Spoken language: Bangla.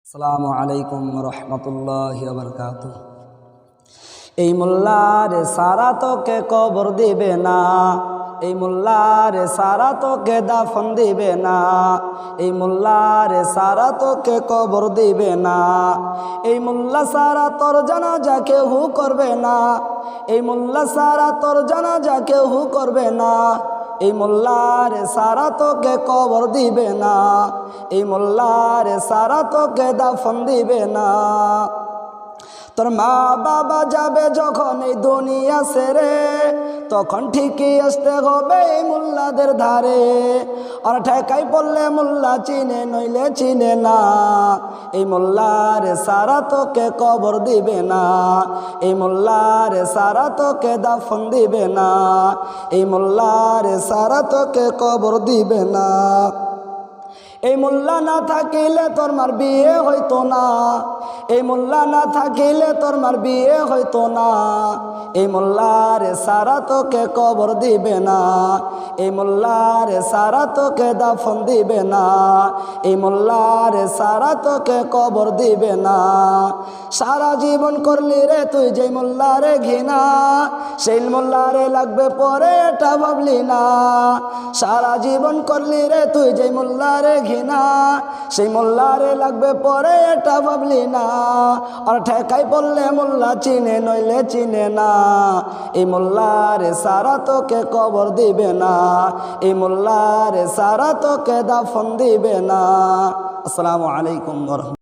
আসসালামু আলাইকুম রহমতুল্লাহি ওয়া বারাকাতুহু। এই মোল্লারে সারা তোকে কবর দিবে না, এই মোল্লারে সারা তোকে দাফন দিবে না, এই মোল্লারে সারা তোকে কবর দিবে না, এই মোল্লা সারা তোর জানাজা কেউ করবে না, এই মোল্লা সারা তোর জানাজা কেউ করবে না, এই মোল্লারে সারা তোকে কবর দিবে না, এই মোল্লারে সারা তোকে দাফন দিবে না। তোর মা বাবা যাবে যখন এই দুনিয়া ছেড়ে, তখন ঠিকই আসতে হবে এই মোল্লাদের ধারে। আর ঠেকাই পড়লে মোল্লা চিনে নইলে চিনে না, এই মোল্লারে সারা তোকে কবর দিবে না, এই মোল্লারে সারা তোকে দাফন দিবে না, এই মোল্লারে সারা তোকে কবর দিবে না। এই মোল্লা না থাকিলে তোর মার বিয়ে হইতো না, এই মোল্লা না থাকিলে তোর মার বিয়ে হইতো না, এই মোল্লারে সারা তোকে কবর দিবে না, এই মোল্লারে সারা তোকে দাফন দিবে না, এই মোল্লারে সারা তোকে কবর দিবে না। সারা জীবন করলি রে তুই যে মোল্লারে ঘৃণা, সেই মোল্লারে লাগবে পরে এটা ভাবলি না। সারা জীবন করলি রে তুই যে মোল্লারে ঘৃণা, সেই মোল্লারে লাগবে পরে এটা ভাবলি না। আর ঠেকাই পড়লে মোল্লা চিনে নইলে চিনে না, এই মোল্লারে সারা তোকে কবর দিবে না, এই মোল্লারে সারা তোকে দাফন দিবে না। আসসালামু আলাইকুম ওয়া রাহমাতুল্লাহ।